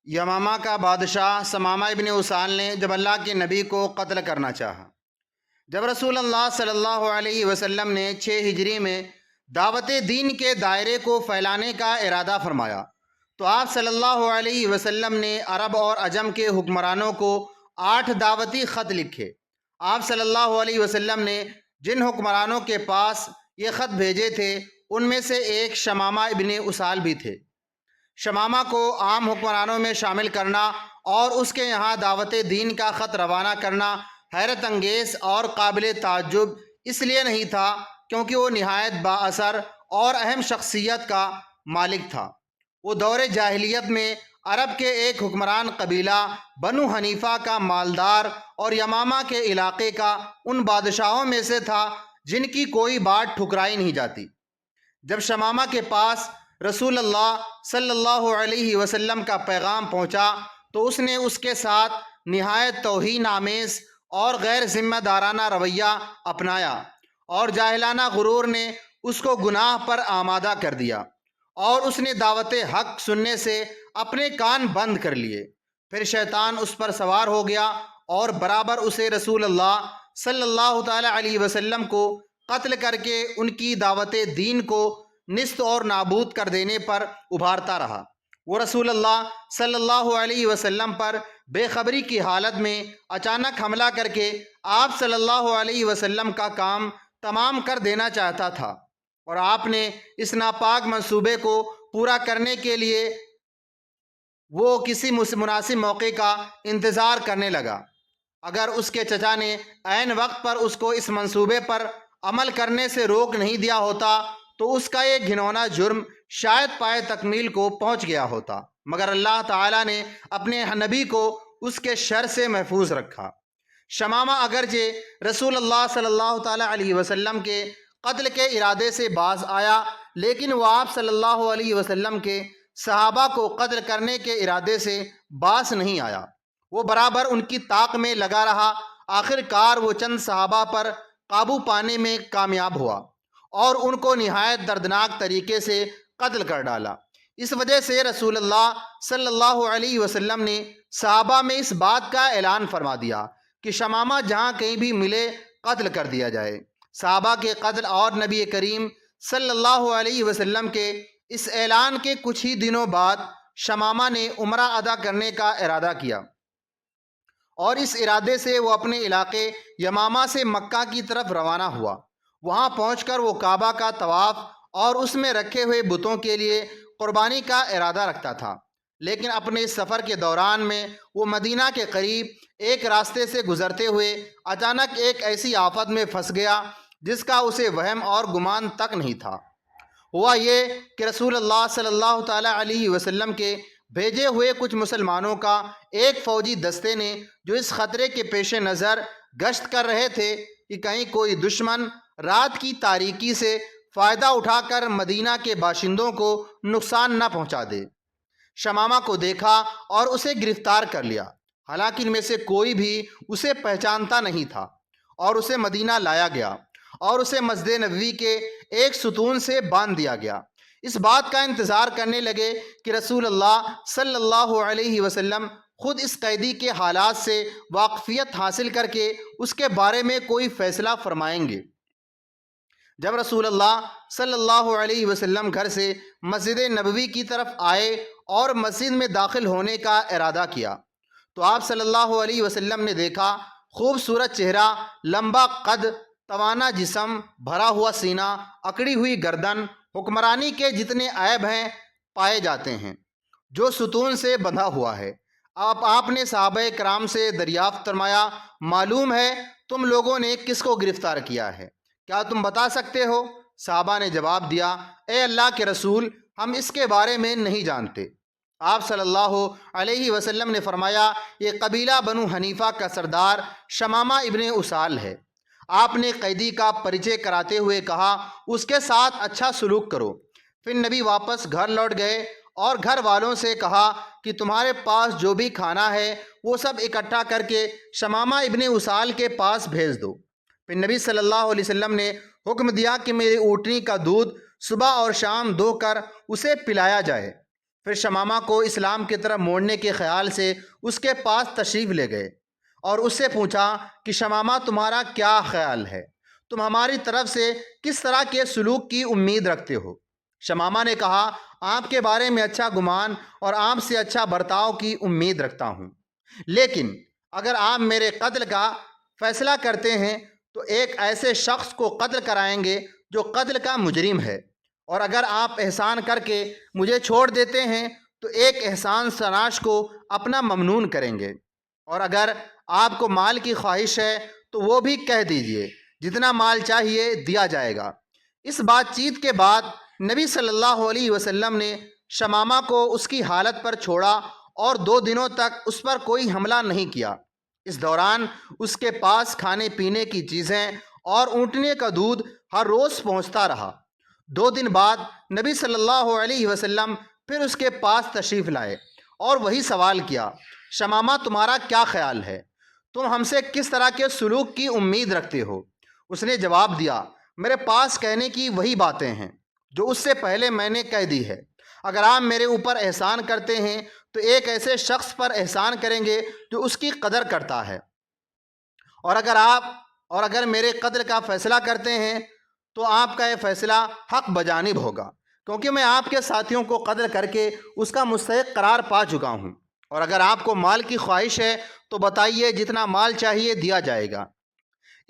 یمامہ کا بادشاہ ثمامہ ابن اسال نے جب اللہ کے نبی کو قتل کرنا چاہا، جب رسول اللہ صلی اللہ علیہ وسلم نے 6 ہجری میں دعوت دین کے دائرے کو پھیلانے کا ارادہ فرمایا تو آپ صلی اللہ علیہ وسلم نے عرب اور عجم کے حکمرانوں کو 8 دعوتی خط لکھے۔ آپ صلی اللہ علیہ وسلم نے جن حکمرانوں کے پاس یہ خط بھیجے تھے ان میں سے ایک شمامہ ابن اسال بھی تھے۔ شمامہ کو عام حکمرانوں میں شامل کرنا اور اس کے یہاں دعوت دین کا خط روانہ کرنا حیرت انگیز اور قابل تعجب اس لیے نہیں تھا کیونکہ وہ نہایت با اثر اور اہم شخصیت کا مالک تھا۔ وہ دور جاہلیت میں عرب کے ایک حکمران قبیلہ بنو حنیفہ کا مالدار اور یمامہ کے علاقے کا ان بادشاہوں میں سے تھا جن کی کوئی بات ٹھکرائی نہیں جاتی۔ جب شمامہ کے پاس رسول اللہ صلی اللہ علیہ وسلم کا پیغام پہنچا تو اس نے اس کے ساتھ نہایت توہین آمیز اور غیر ذمہ دارانہ رویہ اپنایا اور جاہلانہ غرور نے اس کو گناہ پر آمادہ کر دیا اور اس نے دعوت حق سننے سے اپنے کان بند کر لیے۔ پھر شیطان اس پر سوار ہو گیا اور برابر اسے رسول اللہ صلی اللہ تعالی علیہ وسلم کو قتل کر کے ان کی دعوت دین کو نیست اور نابود کر دینے پر ابھارتا رہا۔ وہ رسول اللہ صلی اللہ علیہ وسلم پر بے خبری کی حالت میں اچانک حملہ کر کے آپ صلی اللہ علیہ وسلم کا کام تمام کر دینا چاہتا تھا، اور آپ نے اس ناپاک منصوبے کو پورا کرنے کے لیے وہ کسی مناسب موقع کا انتظار کرنے لگا۔ اگر اس کے چچا نے عین وقت پر اس کو اس منصوبے پر عمل کرنے سے روک نہیں دیا ہوتا تو اس کا یہ گھنونا جرم شاید پائے تکمیل کو پہنچ گیا ہوتا، مگر اللہ تعالیٰ نے اپنے نبی کو اس کے شر سے محفوظ رکھا۔ شمامہ اگرچہ رسول اللہ صلی اللہ تعالیٰ علیہ وسلم کے قتل کے ارادے سے باز آیا، لیکن وہ آپ صلی اللہ علیہ وسلم کے صحابہ کو قتل کرنے کے ارادے سے باز نہیں آیا۔ وہ برابر ان کی طاق میں لگا رہا۔ آخر کار وہ چند صحابہ پر قابو پانے میں کامیاب ہوا اور ان کو نہایت دردناک طریقے سے قتل کر ڈالا۔ اس وجہ سے رسول اللہ صلی اللہ علیہ وسلم نے صحابہ میں اس بات کا اعلان فرما دیا کہ شمامہ جہاں کہیں بھی ملے قتل کر دیا جائے۔ صحابہ کے قتل اور نبی کریم صلی اللہ علیہ وسلم کے اس اعلان کے کچھ ہی دنوں بعد شمامہ نے عمرہ ادا کرنے کا ارادہ کیا، اور اس ارادے سے وہ اپنے علاقے یمامہ سے مکہ کی طرف روانہ ہوا۔ وہاں پہنچ کر وہ کعبہ کا طواف اور اس میں رکھے ہوئے بتوں کے لیے قربانی کا ارادہ رکھتا تھا، لیکن اپنے اس سفر کے دوران میں وہ مدینہ کے قریب ایک راستے سے گزرتے ہوئے اچانک ایک ایسی آفت میں پھنس گیا جس کا اسے وہم اور گمان تک نہیں تھا۔ ہوا یہ کہ رسول اللہ صلی اللہ تعالیٰ علیہ وسلم کے بھیجے ہوئے کچھ مسلمانوں کا ایک فوجی دستے نے جو اس خطرے کے پیش نظر گشت کر رہے تھے کہ کہیں کوئی دشمن رات کی تاریکی سے فائدہ اٹھا کر مدینہ کے باشندوں کو نقصان نہ پہنچا دے، شمامہ کو دیکھا اور اسے گرفتار کر لیا، حالانکہ ان میں سے کوئی بھی اسے پہچانتا نہیں تھا، اور اسے مدینہ لایا گیا اور اسے مسجد نبوی کے ایک ستون سے باندھ دیا گیا۔ اس بات کا انتظار کرنے لگے کہ رسول اللہ صلی اللہ علیہ وسلم خود اس قیدی کے حالات سے واقفیت حاصل کر کے اس کے بارے میں کوئی فیصلہ فرمائیں گے۔ جب رسول اللہ صلی اللہ علیہ وسلم گھر سے مسجد نبوی کی طرف آئے اور مسجد میں داخل ہونے کا ارادہ کیا تو آپ صلی اللہ علیہ وسلم نے دیکھا خوبصورت چہرہ، لمبا قد، توانا جسم، بھرا ہوا سینہ، اکڑی ہوئی گردن، حکمرانی کے جتنے عیب ہیں پائے جاتے ہیں، جو ستون سے بندھا ہوا ہے۔ آپ نے صحابہ کرام سے دریافت فرمایا، معلوم ہے تم لوگوں نے کس کو گرفتار کیا ہے؟ کیا تم بتا سکتے ہو؟ صحابہ نے جواب دیا، اے اللہ کے رسول، ہم اس کے بارے میں نہیں جانتے۔ آپ صلی اللہ علیہ وسلم نے فرمایا، یہ قبیلہ بنو حنیفہ کا سردار شمامہ ابن اسال ہے۔ آپ نے قیدی کا پریچے کراتے ہوئے کہا، اس کے ساتھ اچھا سلوک کرو۔ پھر نبی واپس گھر لوٹ گئے اور گھر والوں سے کہا کہ تمہارے پاس جو بھی کھانا ہے وہ سب اکٹھا کر کے شمامہ ابن اسال کے پاس بھیج دو۔ پھر نبی صلی اللہ علیہ وسلم نے حکم دیا کہ میری اونٹنی کا دودھ صبح اور شام دو کر اسے پلایا جائے۔ پھر شمامہ کو اسلام کی طرف موڑنے کے خیال سے اس کے پاس تشریف لے گئے اور اس سے پوچھا کہ شمامہ تمہارا کیا خیال ہے؟ تم ہماری طرف سے کس طرح کے سلوک کی امید رکھتے ہو؟ شمامہ نے کہا، آپ کے بارے میں اچھا گمان اور آپ سے اچھا برتاؤ کی امید رکھتا ہوں، لیکن اگر آپ میرے قتل کا فیصلہ کرتے ہیں تو ایک ایسے شخص کو قتل کرائیں گے جو قتل کا مجرم ہے، اور اگر آپ احسان کر کے مجھے چھوڑ دیتے ہیں تو ایک احسان سراش کو اپنا ممنون کریں گے، اور اگر آپ کو مال کی خواہش ہے تو وہ بھی کہہ دیجئے، جتنا مال چاہیے دیا جائے گا۔ اس بات چیت کے بعد نبی صلی اللہ علیہ وسلم نے شمامہ کو اس کی حالت پر چھوڑا اور 2 دنوں تک اس پر کوئی حملہ نہیں کیا۔ اس دوران اس کے پاس کھانے پینے کی چیزیں اور اونٹنے کا دودھ ہر روز پہنچتا رہا۔ 2 دن بعد نبی صلی اللہ علیہ وسلم پھر اس کے پاس تشریف لائے اور وہی سوال کیا، شمامہ تمہارا کیا خیال ہے؟ تم ہم سے کس طرح کے سلوک کی امید رکھتے ہو؟ اس نے جواب دیا، میرے پاس کہنے کی وہی باتیں ہیں جو اس سے پہلے میں نے کہہ دی ہے۔ اگر آپ میرے اوپر احسان کرتے ہیں تو ایک ایسے شخص پر احسان کریں گے جو اس کی قدر کرتا ہے، اور اگر میرے قتل کا فیصلہ کرتے ہیں تو آپ کا یہ فیصلہ حق بجانب ہوگا، کیونکہ میں آپ کے ساتھیوں کو قتل کر کے اس کا مستحق قرار پا چکا ہوں، اور اگر آپ کو مال کی خواہش ہے تو بتائیے، جتنا مال چاہیے دیا جائے گا۔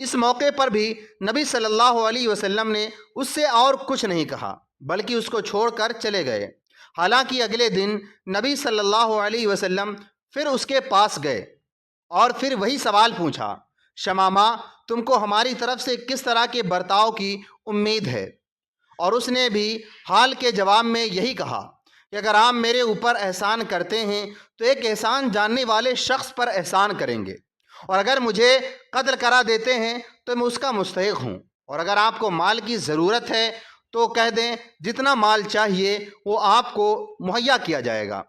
اس موقع پر بھی نبی صلی اللہ علیہ وسلم نے اس سے اور کچھ نہیں کہا بلکہ اس کو چھوڑ کر چلے گئے۔ حالانکہ اگلے دن نبی صلی اللہ علیہ وسلم پھر اس کے پاس گئے اور پھر وہی سوال پوچھا، شمامہ تم کو ہماری طرف سے کس طرح کے برتاؤ کی امید ہے؟ اور اس نے بھی حال کے جواب میں یہی کہا کہ اگر آپ میرے اوپر احسان کرتے ہیں تو ایک احسان جاننے والے شخص پر احسان کریں گے، اور اگر مجھے قتل کرا دیتے ہیں تو میں اس کا مستحق ہوں، اور اگر آپ کو مال کی ضرورت ہے تو کہہ دیں، جتنا مال چاہیے وہ آپ کو مہیا کیا جائے گا۔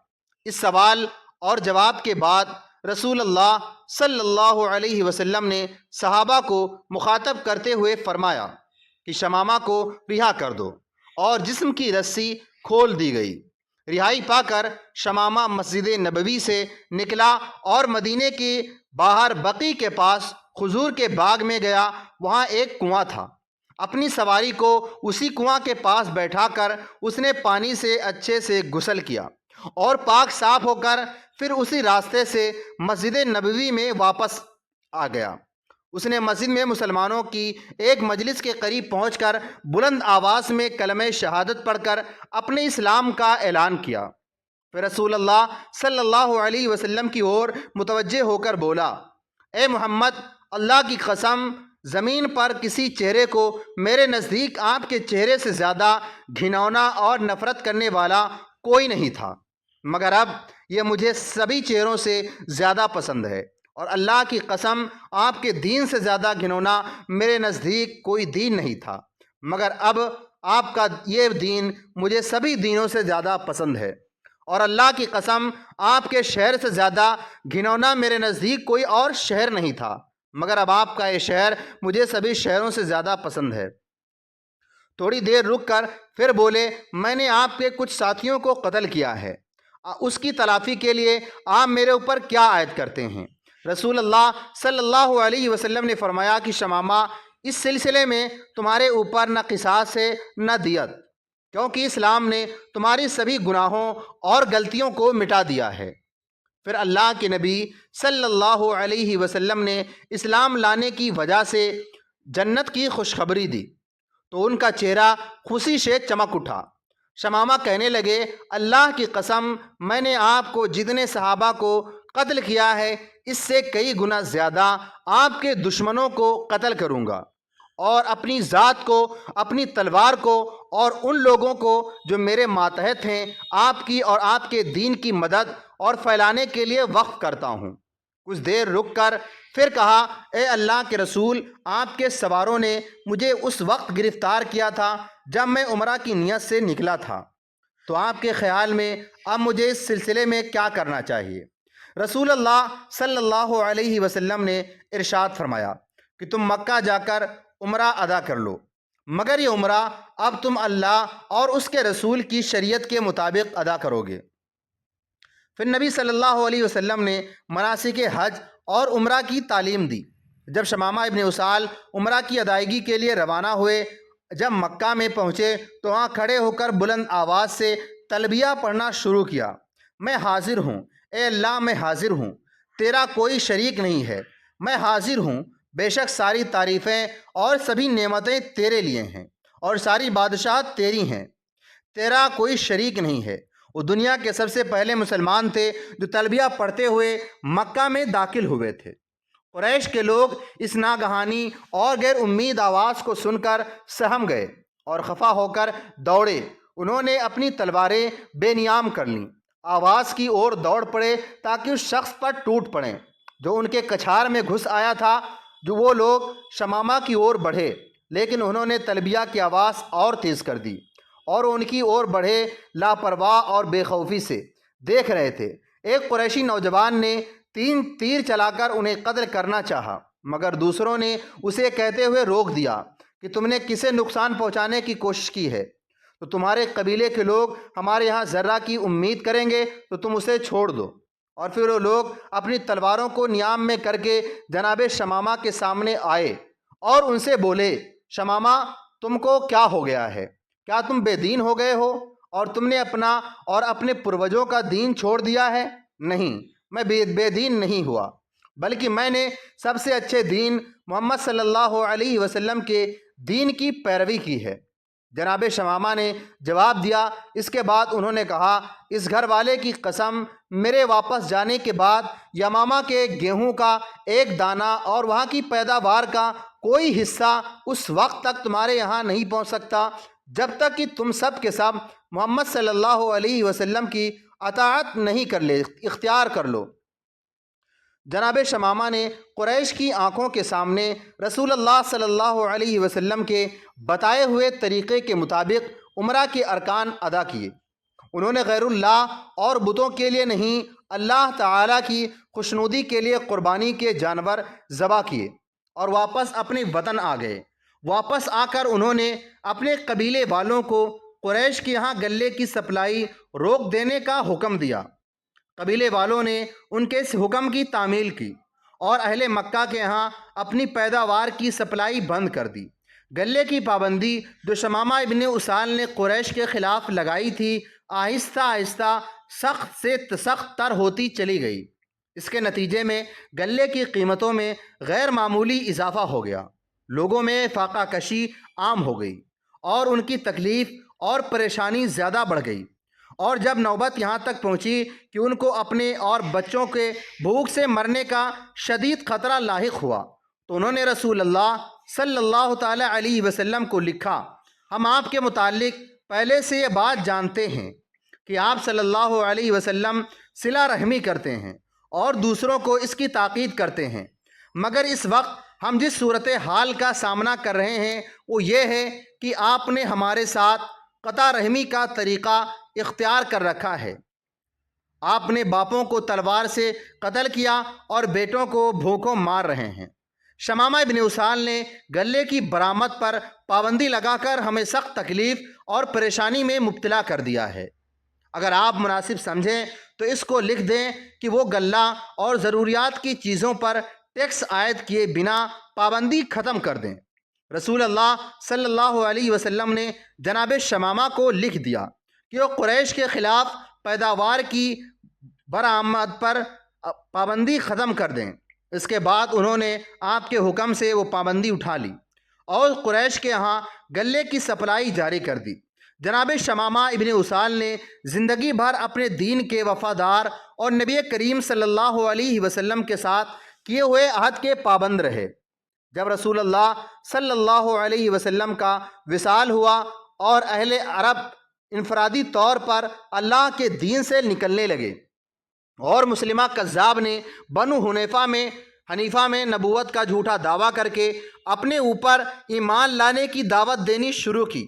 اس سوال اور جواب کے بعد رسول اللہ صلی اللہ علیہ وسلم نے صحابہ کو مخاطب کرتے ہوئے فرمایا کہ شمامہ کو رہا کر دو، اور جسم کی رسی کھول دی گئی۔ رہائی پا کر شمامہ مسجد نبوی سے نکلا اور مدینے کے باہر بقیع کے پاس کھجور کے باغ میں گیا۔ وہاں ایک کنواں تھا۔ اپنی سواری کو اسی کنواں کے پاس بیٹھا کر اس نے پانی سے اچھے سے غسل کیا اور پاک صاف ہو کر پھر اسی راستے سے مسجد نبوی میں واپس آ گیا۔ اس نے مسجد میں مسلمانوں کی ایک مجلس کے قریب پہنچ کر بلند آواز میں کلمہ شہادت پڑھ کر اپنے اسلام کا اعلان کیا۔ پھر رسول اللہ صلی اللہ علیہ وسلم کی اور متوجہ ہو کر بولا، اے محمد، اللہ کی قسم، زمین پر کسی چہرے کو میرے نزدیک آپ کے چہرے سے زیادہ گھناؤنا اور نفرت کرنے والا کوئی نہیں تھا، مگر اب یہ مجھے سبھی چہروں سے زیادہ پسند ہے، اور اللہ کی قسم آپ کے دین سے زیادہ گھناؤنا میرے نزدیک کوئی دین نہیں تھا، مگر اب آپ کا یہ دین مجھے سبھی دینوں سے زیادہ پسند ہے، اور اللہ کی قسم آپ کے شہر سے زیادہ گھناؤنا میرے نزدیک کوئی اور شہر نہیں تھا، مگر اب آپ کا یہ شہر مجھے سبھی شہروں سے زیادہ پسند ہے۔ تھوڑی دیر رک کر پھر بولے، میں نے آپ کے کچھ ساتھیوں کو قتل کیا ہے، اس کی تلافی کے لیے آپ میرے اوپر کیا عائد کرتے ہیں؟ رسول اللہ صلی اللہ علیہ وسلم نے فرمایا کہ شمامہ، اس سلسلے میں تمہارے اوپر نہ قصاص ہے نہ دیت، کیونکہ اسلام نے تمہاری سبھی گناہوں اور غلطیوں کو مٹا دیا ہے۔ پھر اللہ کے نبی صلی اللہ علیہ وسلم نے اسلام لانے کی وجہ سے جنت کی خوشخبری دی تو ان کا چہرہ خوشی سے چمک اٹھا۔ شمامہ کہنے لگے، اللہ کی قسم، میں نے آپ کو جتنے صحابہ کو قتل کیا ہے اس سے کئی گنا زیادہ آپ کے دشمنوں کو قتل کروں گا، اور اپنی ذات کو، اپنی تلوار کو اور ان لوگوں کو جو میرے ماتحت ہیں آپ کی اور آپ کے دین کی مدد اور پھیلانے کے لیے وقف کرتا ہوں۔ کچھ دیر رک کر پھر کہا، اے اللہ کے رسول، آپ کے سواروں نے مجھے اس وقت گرفتار کیا تھا جب میں عمرہ کی نیت سے نکلا تھا، تو آپ کے خیال میں اب مجھے اس سلسلے میں کیا کرنا چاہیے؟ رسول اللہ صلی اللہ علیہ وسلم نے ارشاد فرمایا کہ تم مکہ جا کر عمرہ ادا کر لو، مگر یہ عمرہ اب تم اللہ اور اس کے رسول کی شریعت کے مطابق ادا کرو گے۔ پھر نبی صلی اللہ علیہ وسلم نے مناسک حج اور عمرہ کی تعلیم دی۔ جب شمامہ ابن اسال عمرہ کی ادائیگی کے لیے روانہ ہوئے، جب مکہ میں پہنچے تو وہاں کھڑے ہو کر بلند آواز سے تلبیہ پڑھنا شروع کیا۔ میں حاضر ہوں، اے اللہ میں حاضر ہوں، تیرا کوئی شریک نہیں ہے، میں حاضر ہوں، بے شک ساری تعریفیں اور سبھی نعمتیں تیرے لیے ہیں اور ساری بادشاہت تیری ہیں، تیرا کوئی شریک نہیں ہے۔ وہ دنیا کے سب سے پہلے مسلمان تھے جو تلبیہ پڑھتے ہوئے مکہ میں داخل ہوئے تھے۔ قریش کے لوگ اس ناگہانی اور غیر امید آواز کو سن کر سہم گئے اور خفا ہو کر دوڑے۔ انہوں نے اپنی تلواریں بے نیام کر لیں، آواز کی اور دوڑ پڑے تاکہ اس شخص پر ٹوٹ پڑیں جو ان کے کچھار میں گھس آیا تھا۔ جو وہ لوگ شمامہ کی اور بڑھے، لیکن انہوں نے تلبیہ کی آواز اور تیز کر دی اور ان کی اور بڑھے، لاپرواہ اور بے خوفی سے دیکھ رہے تھے۔ ایک قریشی نوجوان نے 3 تیر چلا کر انہیں قتل کرنا چاہا، مگر دوسروں نے اسے کہتے ہوئے روک دیا کہ تم نے کسے نقصان پہنچانے کی کوشش کی ہے؟ تو تمہارے قبیلے کے لوگ ہمارے یہاں ذرہ کی امید کریں گے تو تم اسے چھوڑ دو۔ اور پھر وہ لوگ اپنی تلواروں کو نیام میں کر کے جناب شمامہ کے سامنے آئے اور ان سے بولے، شمامہ تم کو کیا ہو گیا ہے؟ کیا تم بے دین ہو گئے ہو اور تم نے اپنا اور اپنے پروجوں کا دین چھوڑ دیا ہے؟ نہیں، میں بے دین نہیں ہوا، بلکہ میں نے سب سے اچھے دین محمد صلی اللہ علیہ وسلم کے دین کی پیروی کی ہے۔ جناب شمامہ نے جواب دیا۔ اس کے بعد انہوں نے کہا، اس گھر والے کی قسم، میرے واپس جانے کے بعد یمامہ کے گیہوں کا ایک دانہ اور وہاں کی پیداوار کا کوئی حصہ اس وقت تک تمہارے یہاں نہیں پہنچ سکتا جب تک کہ تم سب کے سب محمد صلی اللہ علیہ وسلم کی اطاعت نہیں اختیار کر لو۔ جناب شمامہ نے قریش کی آنکھوں کے سامنے رسول اللہ صلی اللہ علیہ وسلم کے بتائے ہوئے طریقے کے مطابق عمرہ کے ارکان ادا کیے۔ انہوں نے غیر اللہ اور بتوں کے لیے نہیں، اللہ تعالیٰ کی خوشنودی کے لیے قربانی کے جانور ذبح کیے اور واپس اپنے وطن آ گئے۔ واپس آ کر انہوں نے اپنے قبیلے والوں کو قریش کے یہاں غلے کی سپلائی روک دینے کا حکم دیا۔ قبیلے والوں نے ان کے اس حکم کی تعمیل کی اور اہل مکہ کے ہاں اپنی پیداوار کی سپلائی بند کر دی۔ غلے کی پابندی جو شمامہ ابن اسال نے قریش کے خلاف لگائی تھی، آہستہ آہستہ سخت سے سخت تر ہوتی چلی گئی۔ اس کے نتیجے میں غلے کی قیمتوں میں غیر معمولی اضافہ ہو گیا، لوگوں میں فاقہ کشی عام ہو گئی اور ان کی تکلیف اور پریشانی زیادہ بڑھ گئی۔ اور جب نوبت یہاں تک پہنچی کہ ان کو اپنے اور بچوں کے بھوک سے مرنے کا شدید خطرہ لاحق ہوا، تو انہوں نے رسول اللہ صلی اللہ تعالیٰ علیہ وسلم کو لکھا، ہم آپ کے متعلق پہلے سے یہ بات جانتے ہیں کہ آپ صلی اللہ علیہ وسلم صلہ رحمی کرتے ہیں اور دوسروں کو اس کی تاکید کرتے ہیں، مگر اس وقت ہم جس صورتحال کا سامنا کر رہے ہیں وہ یہ ہے کہ آپ نے ہمارے ساتھ قطع رحمی کا طریقہ اختیار کر رکھا ہے۔ آپ نے باپوں کو تلوار سے قتل کیا اور بیٹوں کو بھوکوں مار رہے ہیں۔ شمامہ ابن اسال نے غلے کی برآمد پر پابندی لگا کر ہمیں سخت تکلیف اور پریشانی میں مبتلا کر دیا ہے۔ اگر آپ مناسب سمجھیں تو اس کو لکھ دیں کہ وہ غلہ اور ضروریات کی چیزوں پر ٹیکس عائد کیے بنا پابندی ختم کر دیں۔ رسول اللہ صلی اللہ علیہ وسلم نے جناب شمامہ کو لکھ دیا کہ وہ قریش کے خلاف پیداوار کی برآمد پر پابندی ختم کر دیں۔ اس کے بعد انہوں نے آپ کے حکم سے وہ پابندی اٹھا لی اور قریش کے ہاں غلے کی سپلائی جاری کر دی۔ جناب شمامہ ابن اسال نے زندگی بھر اپنے دین کے وفادار اور نبی کریم صلی اللہ علیہ وسلم کے ساتھ کیے ہوئے عہد کے پابند رہے۔ جب رسول اللہ صلی اللہ علیہ وسلم کا وصال ہوا اور اہل عرب انفرادی طور پر اللہ کے دین سے نکلنے لگے اور مسلمہ کذاب نے بنو حنیفہ میں نبوت کا جھوٹا دعویٰ کر کے اپنے اوپر ایمان لانے کی دعوت دینی شروع کی،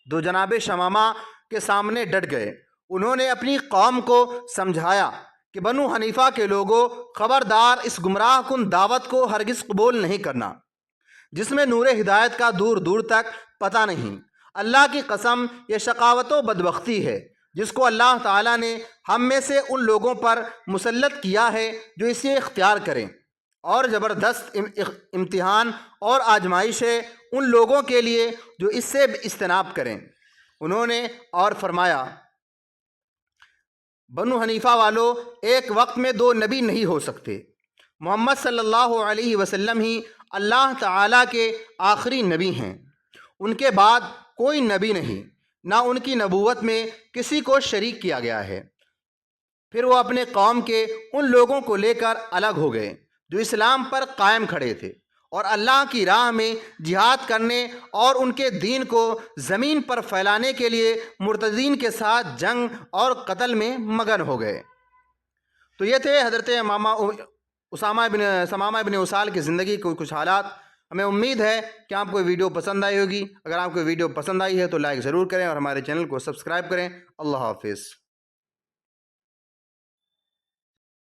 تو جناب شمامہ کے سامنے ڈٹ گئے۔ انہوں نے اپنی قوم کو سمجھایا کہ بنو حنیفہ کے لوگوں، خبردار، اس گمراہ کن دعوت کو ہرگز قبول نہیں کرنا جس میں نور ہدایت کا دور دور تک پتہ نہیں۔ اللہ کی قسم، یہ شقاوت و بدبختی ہے جس کو اللہ تعالیٰ نے ہم میں سے ان لوگوں پر مسلط کیا ہے جو اسے اختیار کریں، اور زبردست امتحان اور آزمائش ہے ان لوگوں کے لیے جو اس سے اجتناب کریں۔ انہوں نے اور فرمایا، بنو حنیفہ والو، ایک وقت میں دو نبی نہیں ہو سکتے۔ محمد صلی اللہ علیہ وسلم ہی اللہ تعالیٰ کے آخری نبی ہیں، ان کے بعد کوئی نبی نہیں، نہ ان کی نبوت میں کسی کو شریک کیا گیا ہے۔ پھر وہ اپنے قوم کے ان لوگوں کو لے کر الگ ہو گئے جو اسلام پر قائم کھڑے تھے اور اللہ کی راہ میں جہاد کرنے اور ان کے دین کو زمین پر پھیلانے کے لیے مرتدین کے ساتھ جنگ اور قتل میں مگن ہو گئے۔ تو یہ تھے حضرت ثمامہ بن اسال کی زندگی کے کچھ حالات۔ ہمیں امید ہے کہ آپ کو ویڈیو پسند آئی ہوگی۔ اگر آپ کو ویڈیو پسند آئی ہے تو لائک ضرور کریں اور ہمارے چینل کو سبسکرائب کریں۔ اللہ حافظ۔